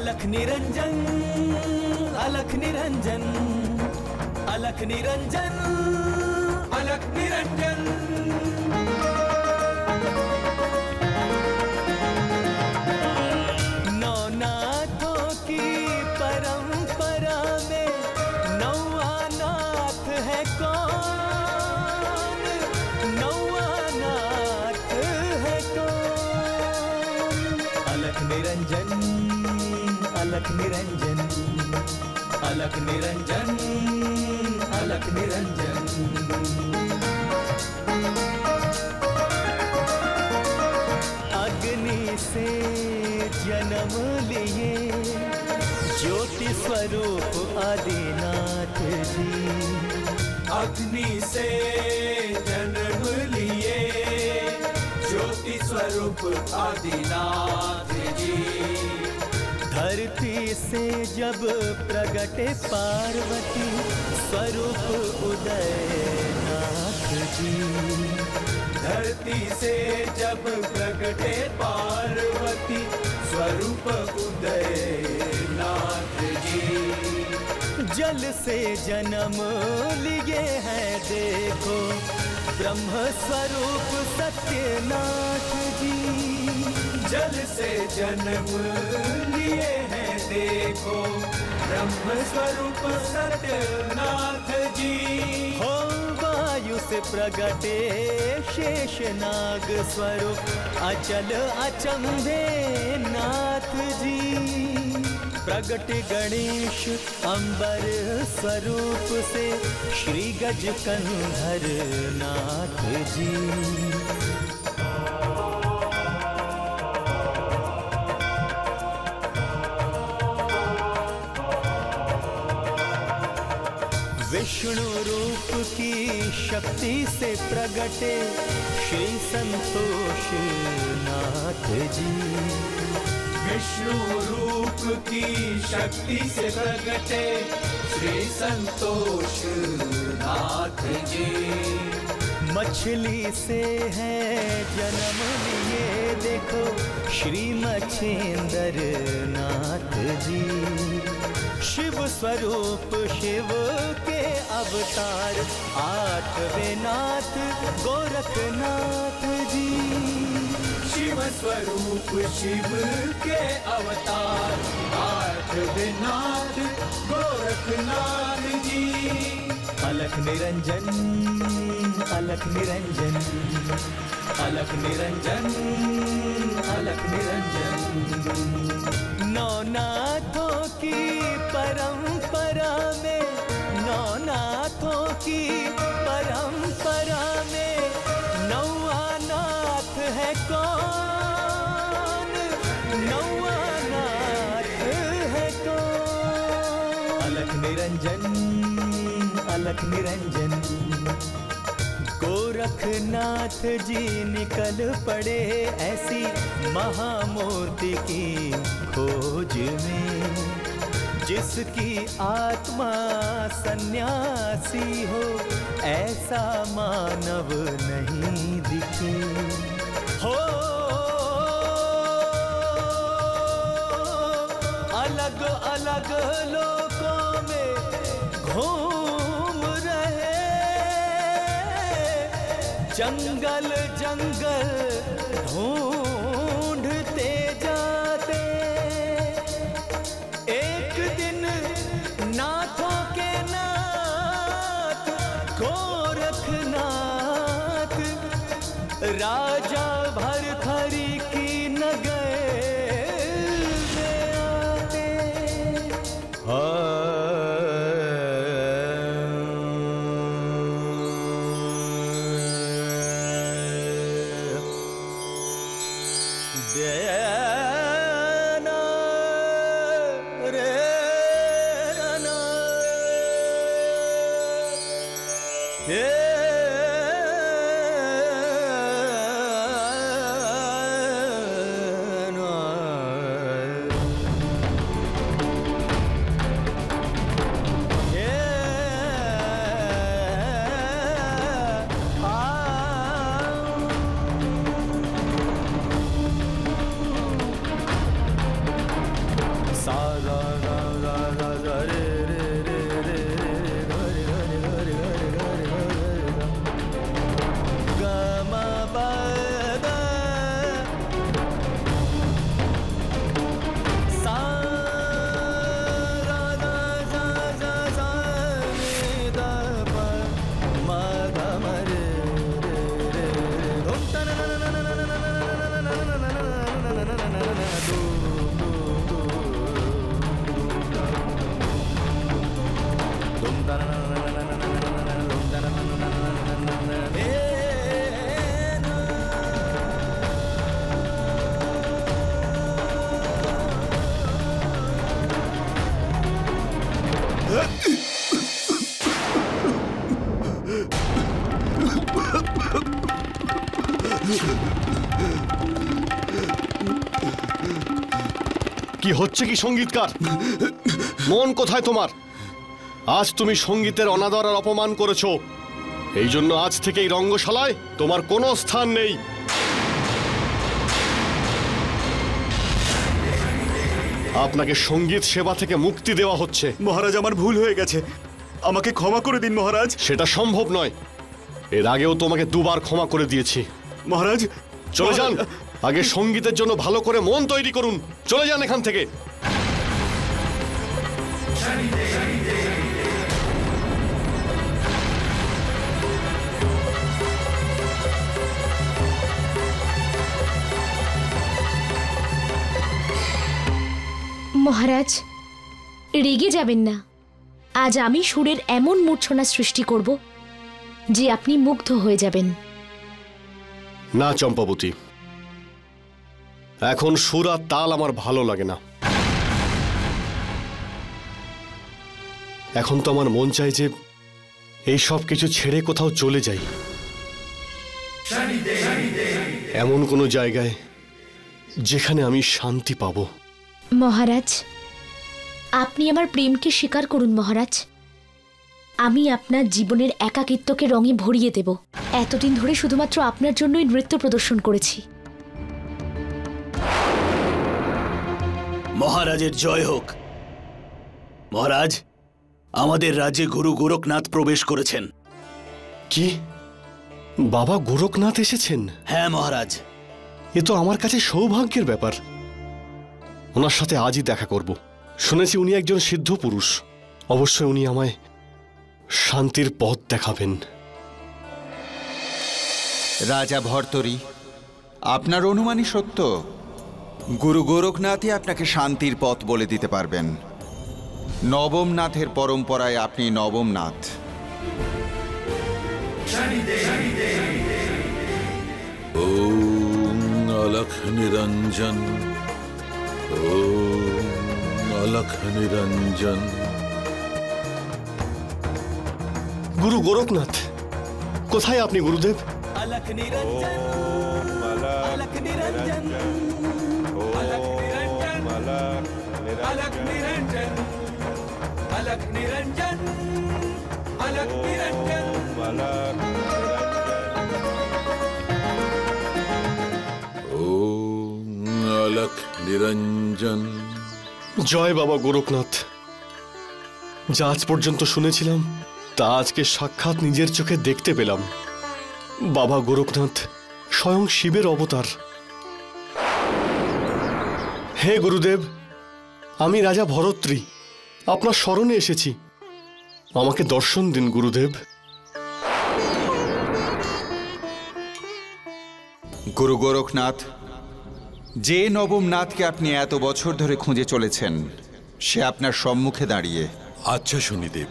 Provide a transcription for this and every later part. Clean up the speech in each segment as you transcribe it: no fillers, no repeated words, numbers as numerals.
अलख निरंजन, अलख निरंजन, अलख निरंजन, अलख निरंजन। नौनाथों की परंपरा में नौवा नाथ है कौन, नौवा नाथ है कौन। अलख निरंजन, अलख निरंजन, अलख निरंजन, अलख निरंजन। अग्नि से जन्म लिए ज्योति स्वरूप आदिनाथ जी, अग्नि से जन्म लिए ज्योति स्वरूप आदिनाथ जी। धरती से जब प्रगटे पार्वती स्वरूप उदयनाथ जी, धरती से जब प्रगटे पार्वती स्वरूप उदयनाथ जी। जल से जन्म लिए हैं देखो ब्रह्म स्वरूप सत्यनाथ जी, जल से जन्म लिए हैं देखो ब्रह्म स्वरूप सत्यनाथ जी। हो वायु से प्रगटे शेषनाग स्वरूप अचल अचंभे नाथ जी, प्रगट गणेश अंबर स्वरूप से श्री गज कंधर नाथ जी। विष्णु रूप की शक्ति से प्रगटे श्री संतोष नाथ जी, विष्णु रूप की शक्ति से प्रगटे श्री संतोष नाथ जी। मछली से है जन्म लिए देखो श्री मच्छिंद्र नाथ जी, शिव स्वरूप शिव के अवतार आठवें नाथ गोरखनाथ जी, शिव स्वरूप शिव के अवतार आठवें नाथ गोरखनाथ जी। अलख निरंजन, अलख निरंजन, अलख निरंजन, अलख निरंजन। नौनाथों की परंपरा में, नौनाथों की परंपरा में नौवा नाथ है कौन, नौवा नाथ है कौन। अलख निरंजन, अलख निरंजन, गोरखनाथ जी निकल पड़े ऐसी महामूर्ति की खोज में, जिसकी आत्मा सन्यासी हो ऐसा मानव नहीं दिखे। हो अलग अलग लोकों में घूम रहे, जंगल जंगल ढूंढते जाते, एक दिन नाथों के नाथ गोरखनाथ राजा भरथरी की नगर में आते। কি হচ্ছে কি সঙ্গীতকার? মন কোথায় তোমার? আজ তুমি সঙ্গীতের অনাদর আর অপমান করেছো, এই জন্য আজ থেকে এই রঙ্গশালায় তোমার কোনো স্থান নেই। আপনাকে সঙ্গীত সেবা থেকে মুক্তি দেওয়া হচ্ছে। মহারাজ, আমার ভুল হয়ে গেছে, আমাকে ক্ষমা করে দিন মহারাজ। সেটা সম্ভব নয়, এর আগেও তোমাকে দুবার ক্ষমা করে দিয়েছি। মহারাজ চলে যান, আগে সঙ্গীতের জন্য ভালো করে মন তৈরি করুন। চলে যান এখান থেকে। মহারাজ, রেগে যাবেন না। আজ আমি সুরের এমন মূর্ছনা সৃষ্টি করব যে আপনি মুগ্ধ হয়ে যাবেন। না চম্পাবতী, এখন সুর আর তাল আমার ভালো লাগে না। এখন তো আমার মন চাই যে এই সব কিছু ছেড়ে কোথাও চলে যাই, এমন কোনো জায়গায় যেখানে আমি শান্তি পাব। মহারাজ, আপনি আমার প্রেমকে স্বীকার করুন মহারাজ। আমি আপনার জীবনের একাকিত্বকে রঙে ভরিয়ে দেব। এতদিন ধরে শুধুমাত্র আপনার জন্যই নৃত্য প্রদর্শন করেছি। মহারাজের জয় হোক। মহারাজ, আমাদের রাজ্যে গুরু গোরখনাথ প্রবেশ করেছেন। কি? বাবা গোরখনাথ এসেছেন? হ্যাঁ মহারাজ। এ তো আমার কাছে সৌভাগ্যের ব্যাপার। ওনার সাথে আজই দেখা করব। শুনেছি উনি একজন সিদ্ধ পুরুষ। অবশ্যই উনি আমায় শান্তির পথ দেখাবেন। রাজা ভর্তরি, আপনার অনুমানই সত্য। গুরু গোরখনাথই আপনাকে শান্তির পথ বলে দিতে পারবেন। নবম নাথের পরম্পরায় আপনি নবম নাথ। ওম অলখ নিরঞ্জন, ওম অলখ নিরঞ্জন। গুরু গোরখনাথ, কোথায় আপনি গুরুদেব? अलख निरंजन, अलख निरंजन, अलख निरंजन, अलख निरंजन, अलख निरंजन, अलख निरंजन। ওম অলখ নিরঞ্জন। জয় বাবা গোরখনাথ। যা আজ পর্যন্ত শুনেছিলাম তা আজকে সাক্ষাৎ নিজের চোখে দেখতে পেলাম। বাবা গোরখনাথ স্বয়ং শিবের অবতার। হে গুরুদেব, আমি রাজা ভরত্রী আপনার শরণে এসেছি। আমাকে দর্শন দিন গুরুদেব। গুরু গোরখনাথ, যে নবম নাথকে আপনি এত বছর ধরে খুঁজে চলেছেন সে আপনার সম্মুখে দাঁড়িয়ে। আচ্ছা শনিদেব।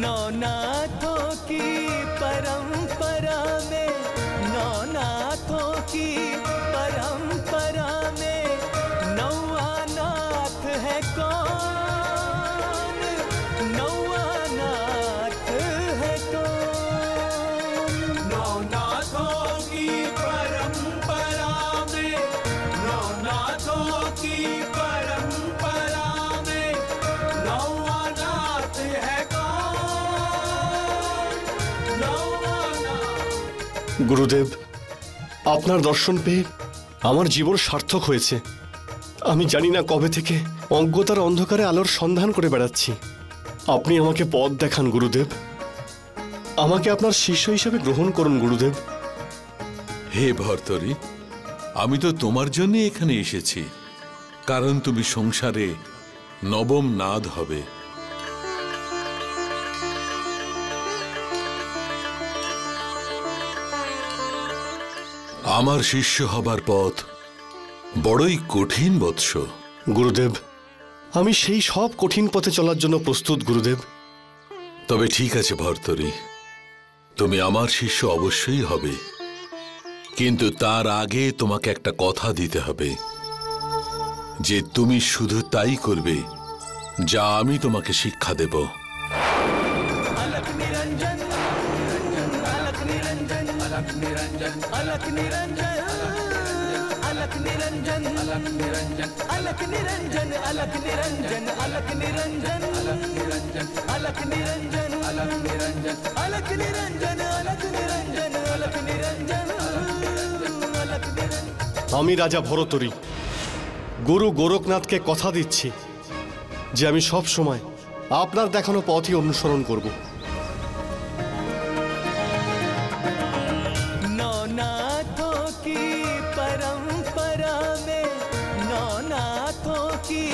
नौनाथों की परंपरा में, नौनाथों की परंपरा में नौवा नाथ है कौन? नौवा नाथ है कौन? नौनाथों की परंपरा में, नौनाथों की परंपरा में नौवा नाथ है कौन? গুরুদেব, আপনার দর্শন পেয়ে আমার জীবন সার্থক হয়েছে। আমি জানি না কবে থেকে অজ্ঞতার অন্ধকারে আলোর সন্ধান করে বেড়াচ্ছি। আপনি আমাকে পথ দেখান গুরুদেব। আমাকে আপনার শিষ্য হিসেবে গ্রহণ করুন গুরুদেব। হে ভর্তরি, আমি তো তোমার জন্য এখানে এসেছি, কারণ তুমি সংসারে নবম নাদ হবে। আমার শিষ্য হবার পথ বড়ই কঠিন বৎস। গুরুদেব, আমি সেই সব কঠিন পথে চলার জন্য প্রস্তুত গুরুদেব। তবে ঠিক আছে ভর্তরি, তুমি আমার শিষ্য অবশ্যই হবে, কিন্তু তার আগে তোমাকে একটা কথা দিতে হবে যে তুমি শুধু তাই করবে যা আমি তোমাকে শিক্ষা দেব। अलख निरंजन, अलख निरंजन। निरंजन अलख निरंजन अलख निरंजन अलख निरंजन अलख निरंजन अलख निरंजन अलख निरंजन अलख निरंजन अलख निरंजन अलख निरंजन अलख निरंजन अलख निरंजन अलख निरंजन अलख निरंजन अलख निरंजन। আমি রাজা ভরতরি গুরু গোরখনাথকে কথা দিচ্ছি যে আমি সব সময় আপনার দেখানো পথই অনুসরণ করব। नौनाथों की परंपरा में नौनाथों की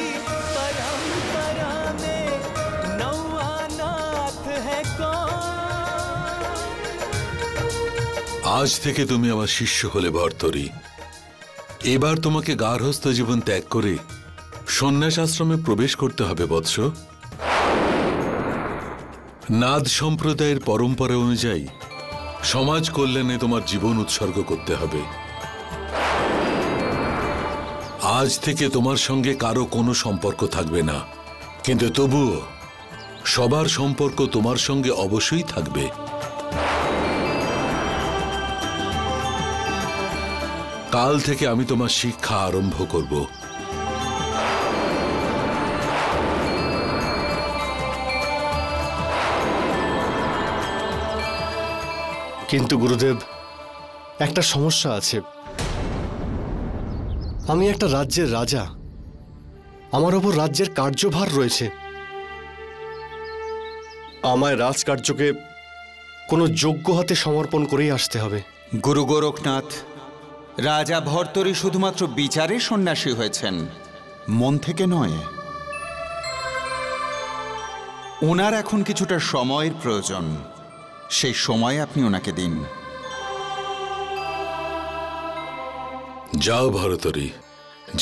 परंपरा में नौवा नाथ है कौन। আজ থেকে তুমি আমার শিষ্য হলে ভর্তরি। এবার তোমাকে গার্হস্থ্য জীবন ত্যাগ করে সন্ন্যাস আশ্রমে প্রবেশ করতে হবে বৎস। নাদ সম্প্রদায়ের পরম্পরা অনুযায়ী সমাজ কল্যাণে তোমার জীবন উৎসর্গ করতে হবে। আজ থেকে তোমার সঙ্গে কারো কোনো সম্পর্ক থাকবে না, কিন্তু তবুও সবার সম্পর্ক তোমার সঙ্গে অবশ্যই থাকবে। কাল থেকে আমি তোমার শিক্ষা আরম্ভ করব। কিন্তু গুরুদেব, একটা সমস্যা আছে। আমি একটা রাজ্যের রাজা, আমার ওপর রাজ্যের কার্যভার রয়েছে। আমায় রাজকার্যকে কোনো যোগ্য হাতে সমর্পণ করেই আসতে হবে। গুরু গোরখনাথ, রাজা ভর্তরি শুধুমাত্র বিচারে সন্ন্যাসী হয়েছেন, মন থেকে নয়। ওনার এখন কিছুটা সময়ের প্রয়োজন, সেই সময় আপনি ওনাকে দিন। যাও ভরতরি,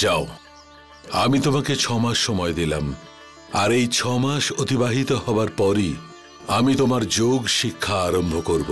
যাও। আমি তোমাকে 6 মাস সময় দিলাম, আর এই 6 মাস অতিবাহিত হবার পরই আমি তোমার যোগ শিক্ষা আরম্ভ করব।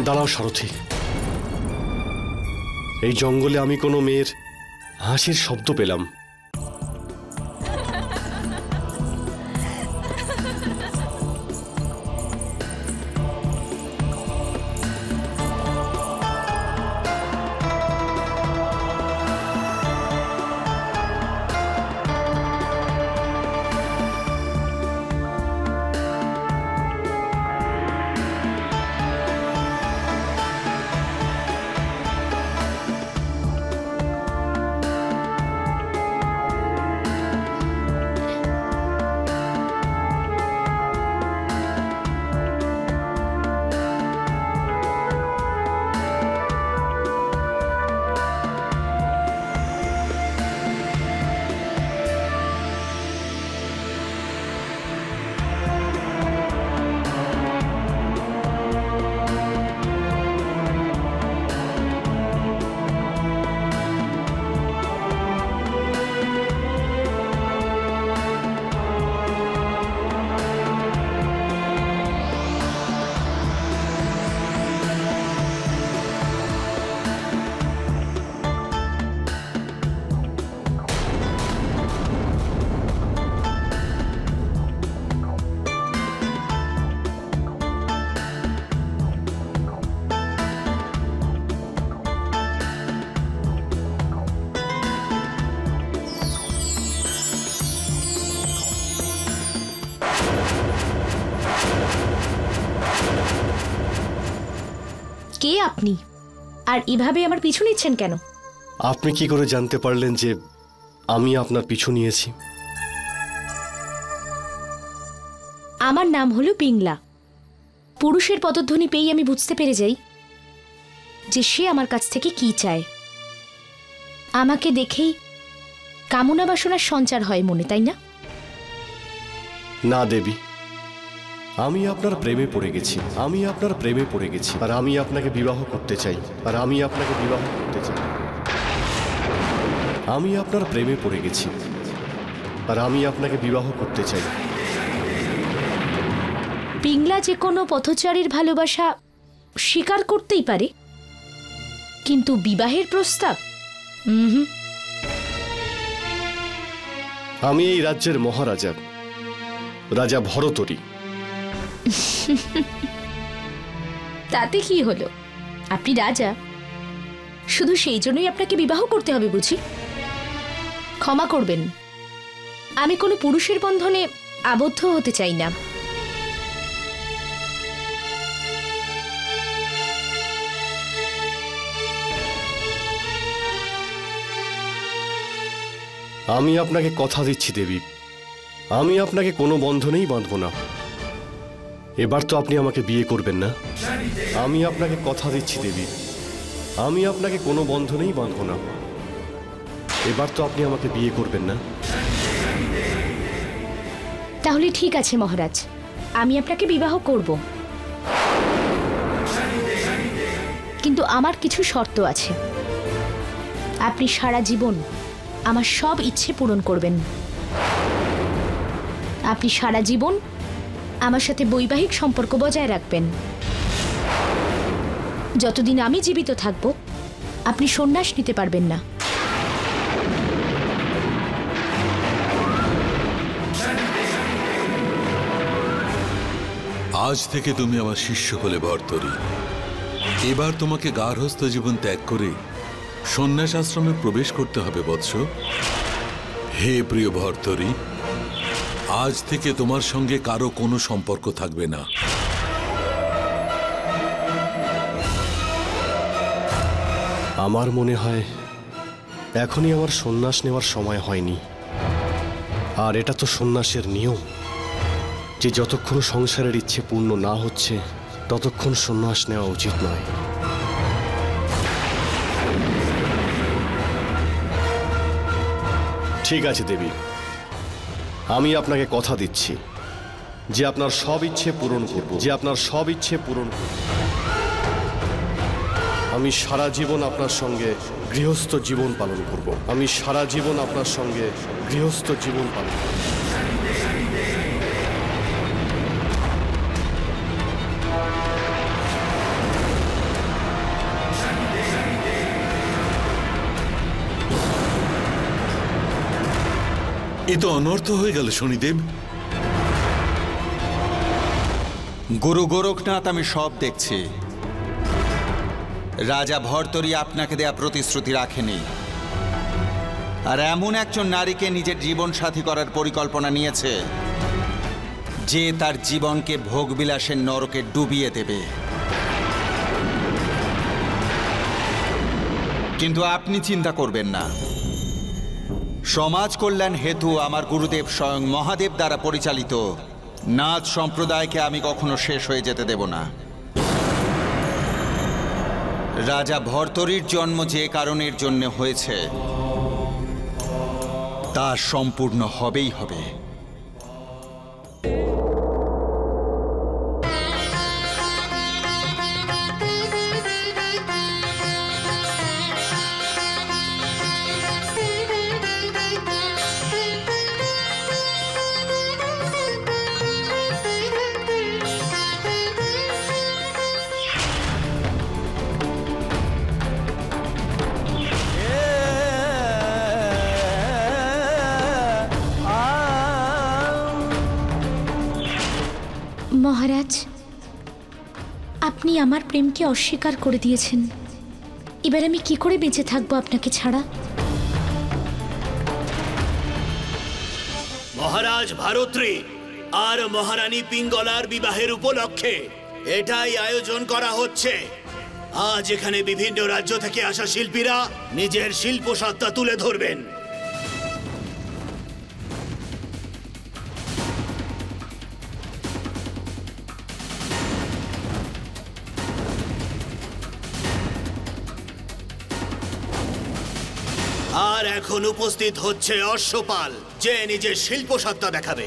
দাঁড়াও সারথি, এই জঙ্গলে আমি কোনো মেয়ের হাসির শব্দ পেলাম। কে আপনি, আর এভাবে আমার পিছু নিচ্ছেন কেন? আপনি কি করে জানতে পারলেন যে আমি আপনার পিছু নিয়েছি? আমার নাম হলো পিংলা। পুরুষের পদধ্বনি পেয়েই আমি বুঝতে পেরে যাই যে সে আমার কাছ থেকে কি চায়। আমাকে দেখেই কামনা বাসনার সঞ্চার হয় মনে, তাই না? না দেবী, আমি আপনার প্রেমে পড়ে গেছি, আমি আপনার প্রেমে পড়ে গেছি, আর আমি আপনাকে বিবাহ করতে চাই, আর আমি আপনাকে বিবাহ করতে চাই। আমি আপনার প্রেমে পড়ে গেছি, আর আমি আপনাকে বিবাহ করতে চাই। পিংলা যে কোনো পথচারীর ভালোবাসা স্বীকার করতেই পারে, কিন্তু বিবাহের প্রস্তাব আমি এই রাজ্যের মহারাজা, রাজা ভরতরি। তাতে কি হলো? আপনি রাজা, শুধু সেই জন্যই আপনাকে বিবাহ করতে হবে বুঝি? ক্ষমা করবেন, আমি কোনো পুরুষের বন্ধনে আবদ্ধ হতে চাই না। আমি আপনাকে কথা দিচ্ছি দেবী, আমি আপনাকে কোনো বন্ধনেই বাঁধব না। এবার তো আপনি আমাকে বিয়ে করবেন না? আমি আপনাকে কথা দিচ্ছি দেবী, আমি আপনাকে কোনো বন্ধনেই বাঁধব না। এবার তো আপনি আমাকে বিয়ে করবেন না? তাহলে ঠিক আছে মহারাজ, আমি আপনাকে বিবাহ করব, কিন্তু আমার কিছু শর্ত আছে। আপনি সারা জীবন আমার সব ইচ্ছে পূরণ করবেন। আপনি সারা জীবন আমার সাথে বৈবাহিক সম্পর্ক বজায় রাখবেন। যতদিন আমি জীবিত থাকব আপনি সন্ন্যাস নিতে পারবেন না। আজ থেকে তুমি আমার শিষ্য হলে ভর্তরি। এবার তোমাকে গার্হস্থ্য জীবন ত্যাগ করে সন্ন্যাস আশ্রমে প্রবেশ করতে হবে বৎস। হে প্রিয় ভর্তরি, আজ থেকে তোমার সঙ্গে কারো কোনো সম্পর্ক থাকবে না। আমার মনে হয় এখনই আমার সন্ন্যাস নেওয়ার সময় হয়নি। আর এটা তো সন্ন্যাসের নিয়ম যে যতক্ষণ সংসারের ইচ্ছে পূর্ণ না হচ্ছে ততক্ষণ সন্ন্যাস নেওয়া উচিত নয়। ঠিক আছে দেবী, আমি আপনাকে কথা দিচ্ছি যে আপনার সব ইচ্ছে পূরণ করব, আমি সারা জীবন আপনার সঙ্গে গৃহস্থ জীবন পালন করব। এ তো অনর্থ হয়ে গেল শনিদেব। গুরু গোরখনাথ, আমি সব দেখছি। রাজা ভর্তরি আপনাকে দেয়া প্রতিশ্রুতি রাখেনি, আর এমন একজন নারীকে নিজের জীবন সাথী করার পরিকল্পনা নিয়েছে যে তার জীবনকে ভোগবিলাসের নরকে ডুবিয়ে দেবে। কিন্তু আপনি চিন্তা করবেন না, সমাজ কল্যাণ হেতু আমার গুরুদেব স্বয়ং মহাদেব দ্বারা পরিচালিত নাথ সম্প্রদায়কে আমি কখনো শেষ হয়ে যেতে দেব না। রাজা ভর্তরির জন্ম যে কারণের জন্য হয়েছে তা সম্পূর্ণ হবেই হবে। মহারাজ, আপনি আমার প্রেমকে অস্বীকার করে দিয়েছেন। এবার আমি কি করে বেঁচে থাকবো আপনাকে ছাড়া? মহারাজ ভারতরি আর মহারানী পিঙ্গলার বিবাহের উপলক্ষে এটাই আয়োজন করা হচ্ছে। আজ এখানে বিভিন্ন রাজ্য থেকে আসা শিল্পীরা নিজের শিল্প সত্তা তুলে ধরবেন। আর এখন উপস্থিত হচ্ছে অশ্বপাল, যে নিজের শিল্প সত্তা দেখাবে।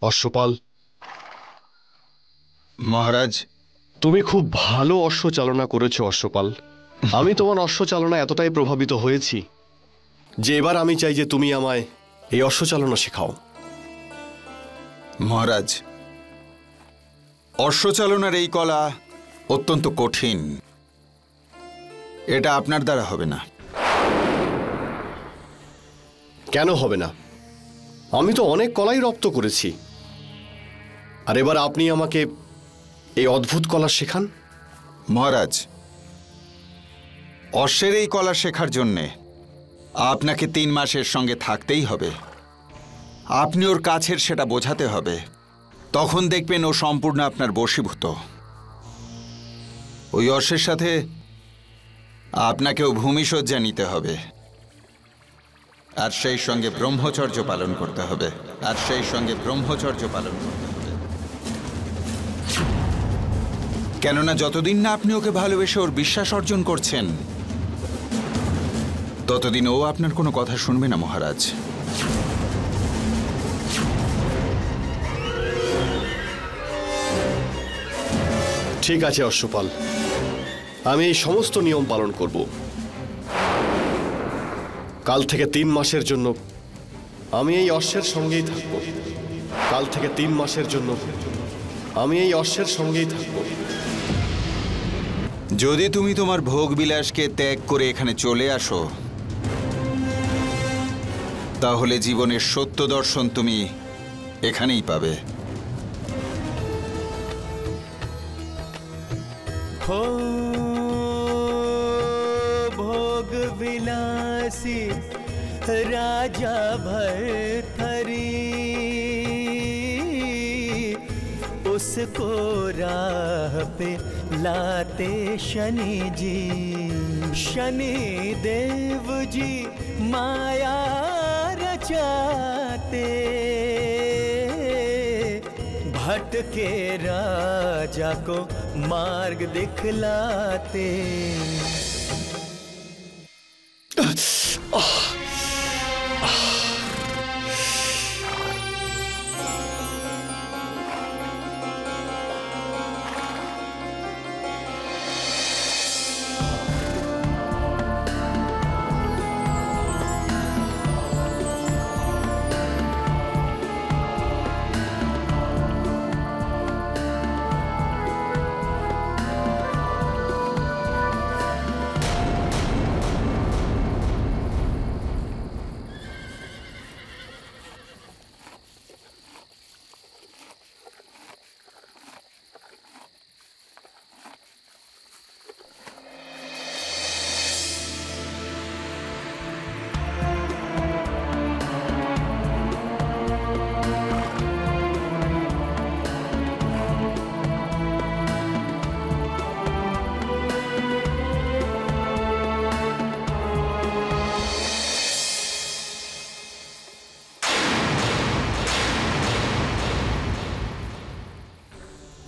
অশ্বপাল, মহারাজ, তুমি খুব ভালো অশ্ব চালনা করেছো অশ্বপাল। আমি তোমার অশ্ব চালনা এতটাই প্রভাবিত হয়েছি যে এবার আমি চাই যে তুমি আমায় এই অশ্ব চালনা শেখাও। মহারাজ, অশ্বচালনার এই কলা অত্যন্ত কঠিন। এটা আপনার দ্বারা হবে না। কেন হবে না? আমি তো অনেক কলাই রপ্ত করেছি, আর এবার আপনি আমাকে এই অদ্ভুত কলা শেখান। মহারাজ, অশ্বের এই কলা শেখার জন্যে আপনাকে 3 মাসের সঙ্গে থাকতেই হবে। আপনি ওর কাছের সেটা বোঝাতে হবে, তখন দেখবেন ও সম্পূর্ণ আপনার বশীভূত। ওই অশ্বের সাথে আপনাকেও ভূমিশয্যা নিতে হবে, আর সেই সঙ্গে ব্রহ্মচর্য পালন করতে হবে, কেননা যতদিন না আপনি ওকে ভালোবেসে ওর বিশ্বাস অর্জন করছেন, ততদিন ও আপনার কোনো কথা শুনবে না মহারাজ। ঠিক আছে অশ্বপাল, আমি এই সমস্ত নিয়ম পালন করব। কাল থেকে 3 মাসের জন্য আমি এই অশ্বের সঙ্গেই থাকব। কাল থেকে 3 মাসের জন্য আমি এই অশ্বের সঙ্গেই থাকব। যদি তুমি তোমার ভোগবিলাসকে ত্যাগ করে এখানে চলে আসো, তাহলে জীবনের সত্য দর্শন তুমি এখানেই পাবে। हो भोग विलासी राजा भर्तरी, उसको राह पे लाते शनि जी। शनि देव जी माया रचाते, भटके राजा को मार्ग दिखलाते।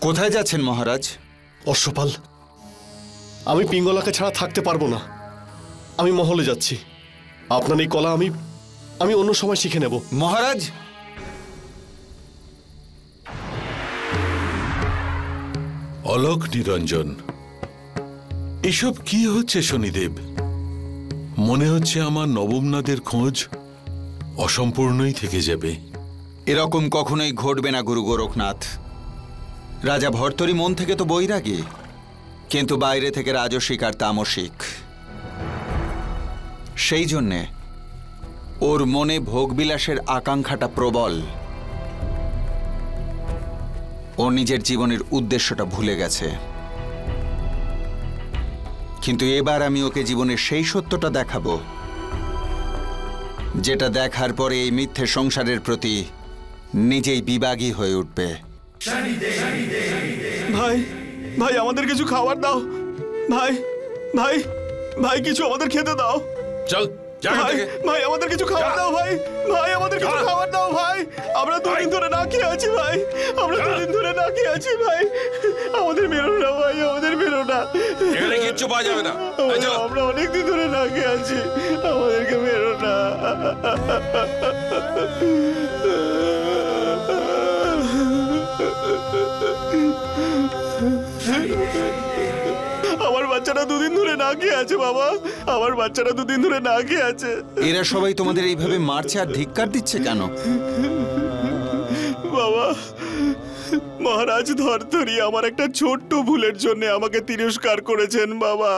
কোথায় যাচ্ছেন মহারাজ? অশ্বপাল, আমি পিঙ্গলাকে ছাড়া থাকতে পারবো না। আমি মহলে যাচ্ছি। আপনার এই কলা আমি অন্য সময় শিখে নেব। মহারাজ, অলোক নিরঞ্জন, এসব কি হচ্ছে শনিদেব? মনে হচ্ছে আমার নবমনাথের খোঁজ অসম্পূর্ণই থেকে যাবে। এরকম কখনোই ঘটবে না গুরু গোরখনাথ। রাজা ভর্তরি মন থেকে তো বৈরাগী, কিন্তু বাইরে থেকে রাজসিক আর তামসিক। সেই জন্যে ওর মনে ভোগবিলাসের আকাঙ্ক্ষাটা প্রবল। ও নিজের জীবনের উদ্দেশ্যটা ভুলে গেছে। কিন্তু এবার আমি ওকে জীবনের সেই সত্যটা দেখাবো, যেটা দেখার পরে এই মিথ্যে সংসারের প্রতি নিজেই বিভাগী হয়ে উঠবে। ভাই, ভাই আমাদের কিছু খাবার দাও। ভাই ভাই ভাই কিছু আমাদের খেতে দাও। চল, ভাই ভাই আমাদের কিছু খাবার দাও। ভাই ভাই আমাদের কিছু খাবার দাও। ভাই আমরা 2 দিন ধরে না খেয়ে আছি। ভাই আমরা 2 দিন ধরে না খেয়ে আছি। ভাই আমাদের মেরো না। ভাই আমাদের মেরো না। এখানে কিচ্ছু পাওয়া যাবে না। আমরা অনেক দিন ধরে না খেয়ে আছি। আমাদেরকে মেরো না। আমার বাচ্চারা দুদিন ধরে না খেয়ে আছে বাবা, আমার বাচ্চারা দুদিন ধরে না খেয়ে আছে। এরা সবাই তোমাদের এইভাবে মারছে আর ধিক্কার দিচ্ছে কেন? বাবা, মহারাজ ধরধরি আমার একটা ছোট্ট ভুলের জন্য আমাকে তিরস্কার করেছেন বাবা।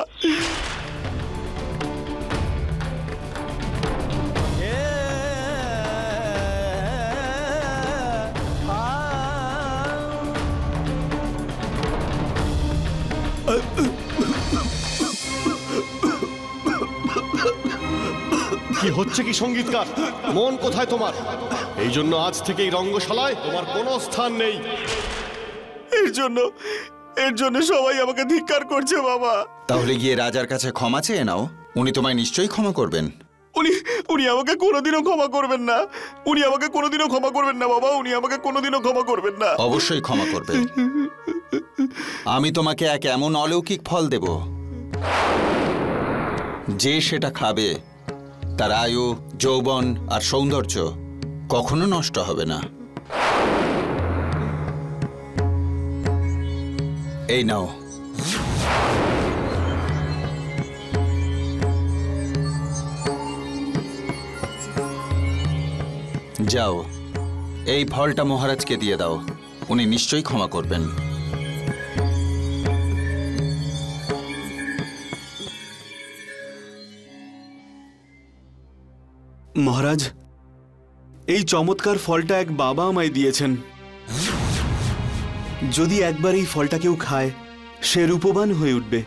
কি হচ্ছে কি সঙ্গীতকার? মন কোথায় তোমার? এই জন্য আজ থেকে এই রঙ্গশালায় তোমার কোনো স্থান নেই। এর জন্য সবাই আমাকে ধিক্কার করছে বাবা। তাহলে গিয়ে রাজার কাছে ক্ষমা চেয়ে নাও, উনি তোমায় নিশ্চয়ই ক্ষমা করবেন। উনি আমাকে কোনোদিনও ক্ষমা করবেন না, উনি আমাকে কোনোদিনও ক্ষমা করবেন না বাবা, উনি আমাকে কোনোদিনও ক্ষমা করবেন না। অবশ্যই ক্ষমা করবে। আমি তোমাকে এক এমন অলৌকিক ফল দেব, যে সেটা খাবে তার আয়ু, যৌবন আর সৌন্দর্য কখনো নষ্ট হবে না। এই নাও। যাও, এই ফলটা মহারাজকে দিয়ে দাও, উনি নিশ্চয়ই ক্ষমা করবেন। মহারাজ, এই চমৎকার ফলটা এক বাবা আমায় দিয়েছেন। যদি একবার এই ফলটা কেউ খায়, সে রূপবান হয়ে উঠবে।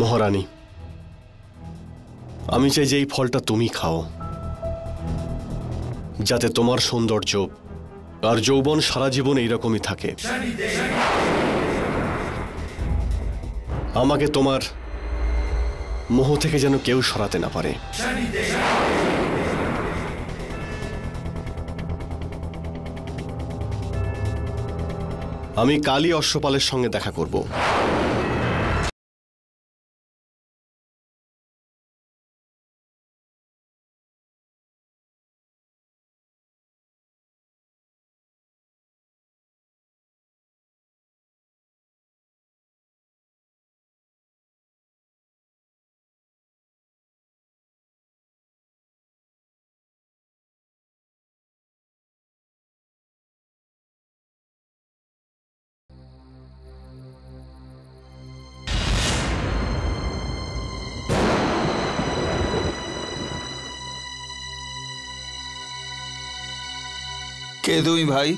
মহারানী, আমি চাই যে এই ফলটা তুমি খাও, যাতে তোমার সৌন্দর্য আর যৌবন সারা জীবন এইরকমই থাকে। আমাকে তোমার মোহ থেকে যেন কেউ সরাতে না পারে। আমি কালই অশ্বপালের সঙ্গে দেখা করব। কে তুমি ভাই?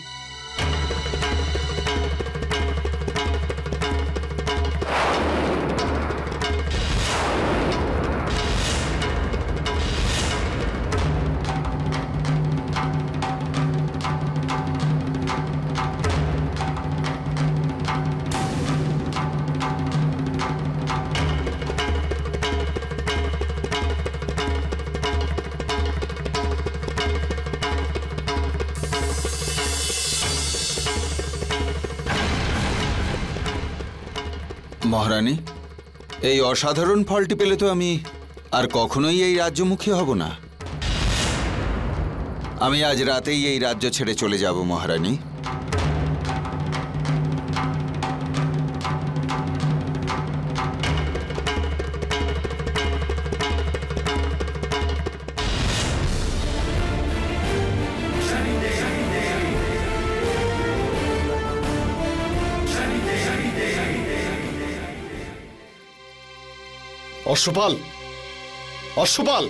মহারানী, এই অসাধারণ ফলটি পেলে তো আমি আর কখনোই এই রাজ্যমুখী হব না। আমি আজ রাতেই এই রাজ্য ছেড়ে চলে যাব মহারানী। অশ্বপাল, অশ্বপাল,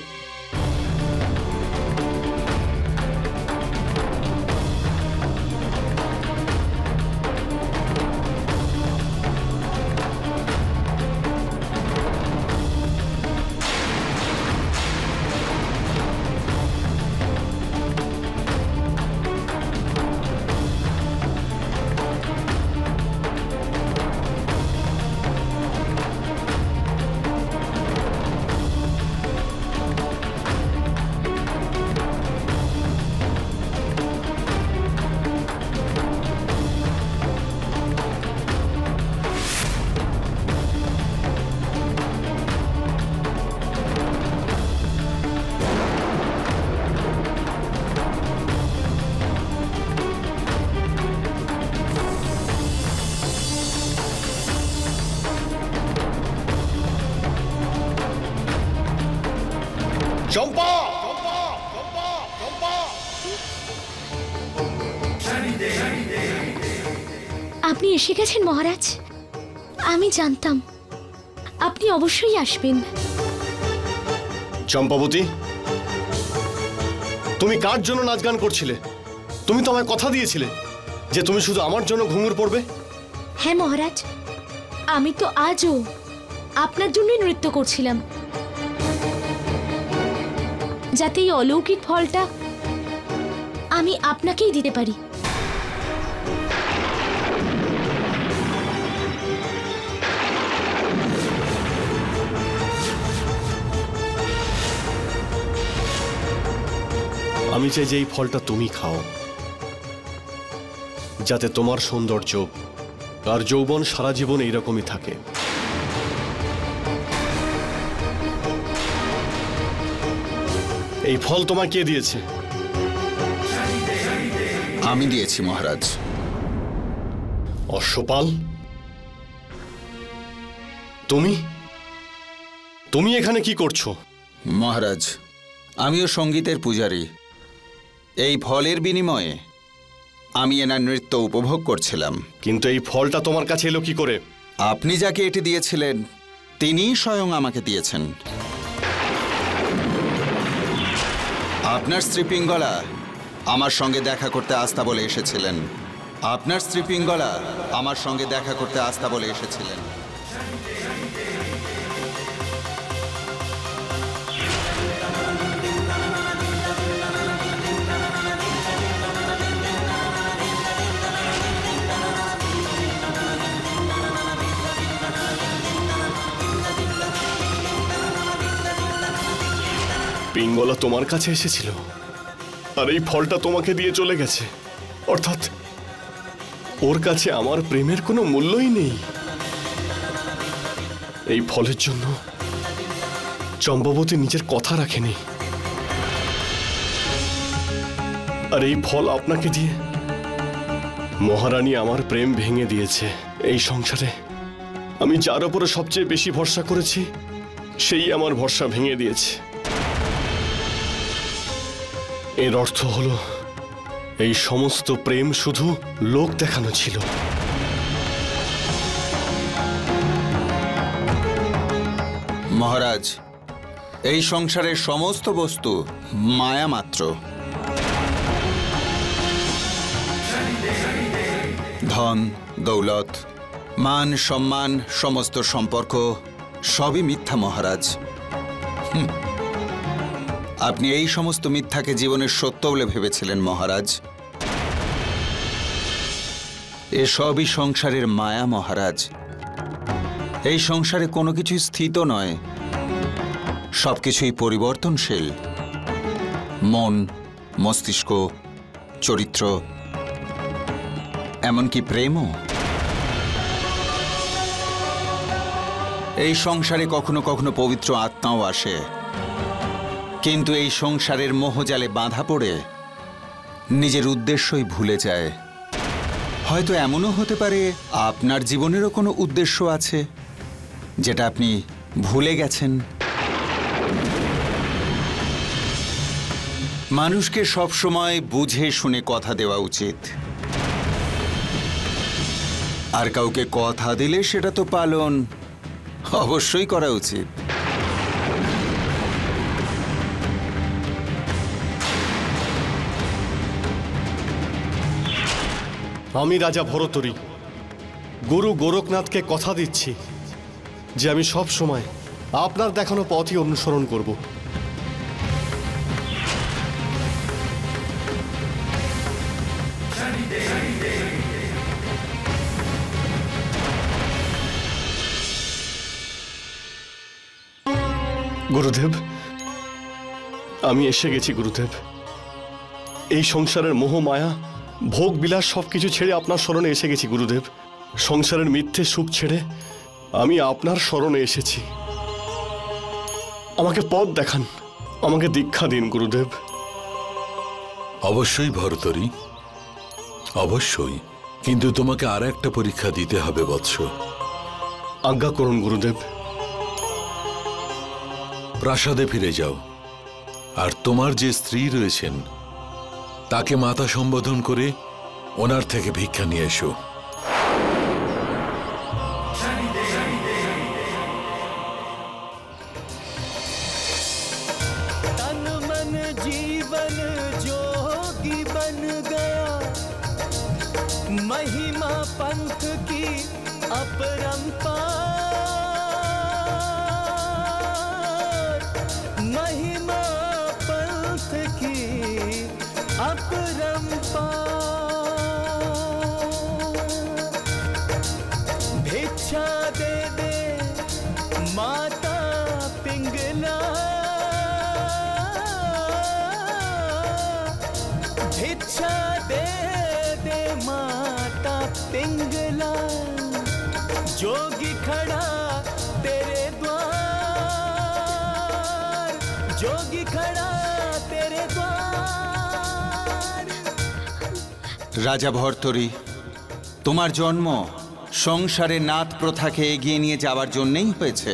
চম্পা, আপনি এসে গেছেন মহারাজ। আমি জানতাম আপনি অবশ্যই আসবেন। চম্পাবতী, তুমি কার জন্য নাচ গান করছিলে? তুমি তো আমায় কথা দিয়েছিলে যে তুমি শুধু আমার জন্য ঘুঙুর পড়বে। হ্যাঁ মহারাজ, আমি তো আজও আপনার জন্যই নৃত্য করছিলাম, যাতে এই অলৌকিক ফলটা আমি আপনাকেই দিতে পারি। আমি চাই যে এই ফলটা তুমি খাও, যাতে তোমার সৌন্দর্য আর যৌবন সারা জীবন এইরকমই থাকে। এই ফল তোমায় কে দিয়েছে? আমি দিয়েছি মহারাজ। অশ্বপাল, তুমি তুমি এখানে কি করছো? মহারাজ, আমিও সঙ্গীতের পূজারী। এই ফলের বিনিময়ে আমি এনার নৃত্য উপভোগ করছিলাম। কিন্তু এই ফলটা তোমার কাছে এলো কি করে? আপনি যাকে এটি দিয়েছিলেন তিনিই স্বয়ং আমাকে দিয়েছেন। আপনার স্ত্রী পিঙ্গলা আমার সঙ্গে দেখা করতে আস্থা বলে এসেছিলেন। আপনার স্ত্রী পিঙ্গলা আমার সঙ্গে দেখা করতে আস্থা বলে এসেছিলেন। পিঙ্গলা তোমার কাছে এসেছিল আর এই ফলটা তোমাকে দিয়ে চলে গেছে, অর্থাৎ ওর কাছে আমার প্রেমের কোনো মূল্যই নেই। এই ফলের জন্য চম্পাবতী নিজের কথা রাখেনি, আর এই ফল আপনাকে দিয়ে মহারানী আমার প্রেম ভেঙে দিয়েছে। এই সংসারে আমি যার উপরে সবচেয়ে বেশি ভরসা করেছি সেই আমার ভরসা ভেঙে দিয়েছে। এর অর্থ হলো এই সমস্ত প্রেম শুধু লোক দেখানো ছিল। মহারাজ, এই সংসারের সমস্ত বস্তু মায়া মাত্র। ধন, দৌলত, মান, সম্মান, সমস্ত সম্পর্ক সবই মিথ্যা মহারাজ। আপনি এই সমস্ত মিথ্যাকে জীবনের সত্য বলে ভেবেছিলেন মহারাজ। এসবই সংসারের মায়া মহারাজ। এই সংসারে কোনো কিছুই স্থিত নয়, সবকিছুই পরিবর্তনশীল। মন, মস্তিষ্ক, চরিত্র, এমনকি প্রেমও। এই সংসারে কখনো কখনো পবিত্র আত্মাও আসে, কিন্তু এই সংসারের মোহজালে বাঁধা পড়ে নিজের উদ্দেশ্যই ভুলে যায়। হয়তো এমনও হতে পারে আপনার জীবনেরও কোনো উদ্দেশ্য আছে যেটা আপনি ভুলে গেছেন। মানুষকে সবসময় বুঝে শুনে কথা দেওয়া উচিত, আর কাউকে কথা দিলে সেটা তো পালন অবশ্যই করা উচিত। আমি রাজা ভরতরি গুরু গোরখনাথকে কথা দিচ্ছি যে আমি সব সময় আপনার দেখানো পথই অনুসরণ করব। গুরুদেব, আমি এসে গেছি গুরুদেব। এই সংসারের মোহ মায়া ভোগ বিলাস সবকিছু ছেড়ে আপনার শরণে এসে গেছি গুরুদেব। সংসারের মিথ্যে সুখ ছেড়ে আমি আপনার শরণে এসেছি। আমাকে পথ দেখান, আমাকে দীক্ষা দিন গুরুদেব। অবশ্যই ভরতরি, অবশ্যই, কিন্তু তোমাকে আর একটা পরীক্ষা দিতে হবে বৎস। আজ্ঞা করুন গুরুদেব। প্রাসাদে ফিরে যাও, আর তোমার যে স্ত্রী রয়েছেন তাকে মাতা সম্বোধন করে ওনার থেকে ভিক্ষা নিয়ে এসো। तन मन जीवन जोगी बन गया, महिमा पंथ की अपरंपार, महिमा पंथ की अपरंपार। भिक्षा दे दे माता पिंगला, भिक्षा दे दे माता पिंगला, जोगी खड़ा तेरे द्वार, जोगी खड़ा तेरे द्वार। রাজা ভর্তরি, তোমার জন্ম সংসারে নাথ প্রথাকে এগিয়ে নিয়ে যাওয়ার জন্যই হয়েছে।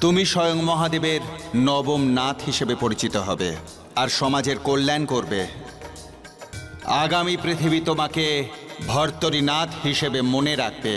তুমি স্বয়ং মহাদেবের নবম নাথ হিসেবে পরিচিত হবে আর সমাজের কল্যাণ করবে। আগামী পৃথিবী তোমাকে ভর্তরীনাথ হিসেবে মনে রাখবে।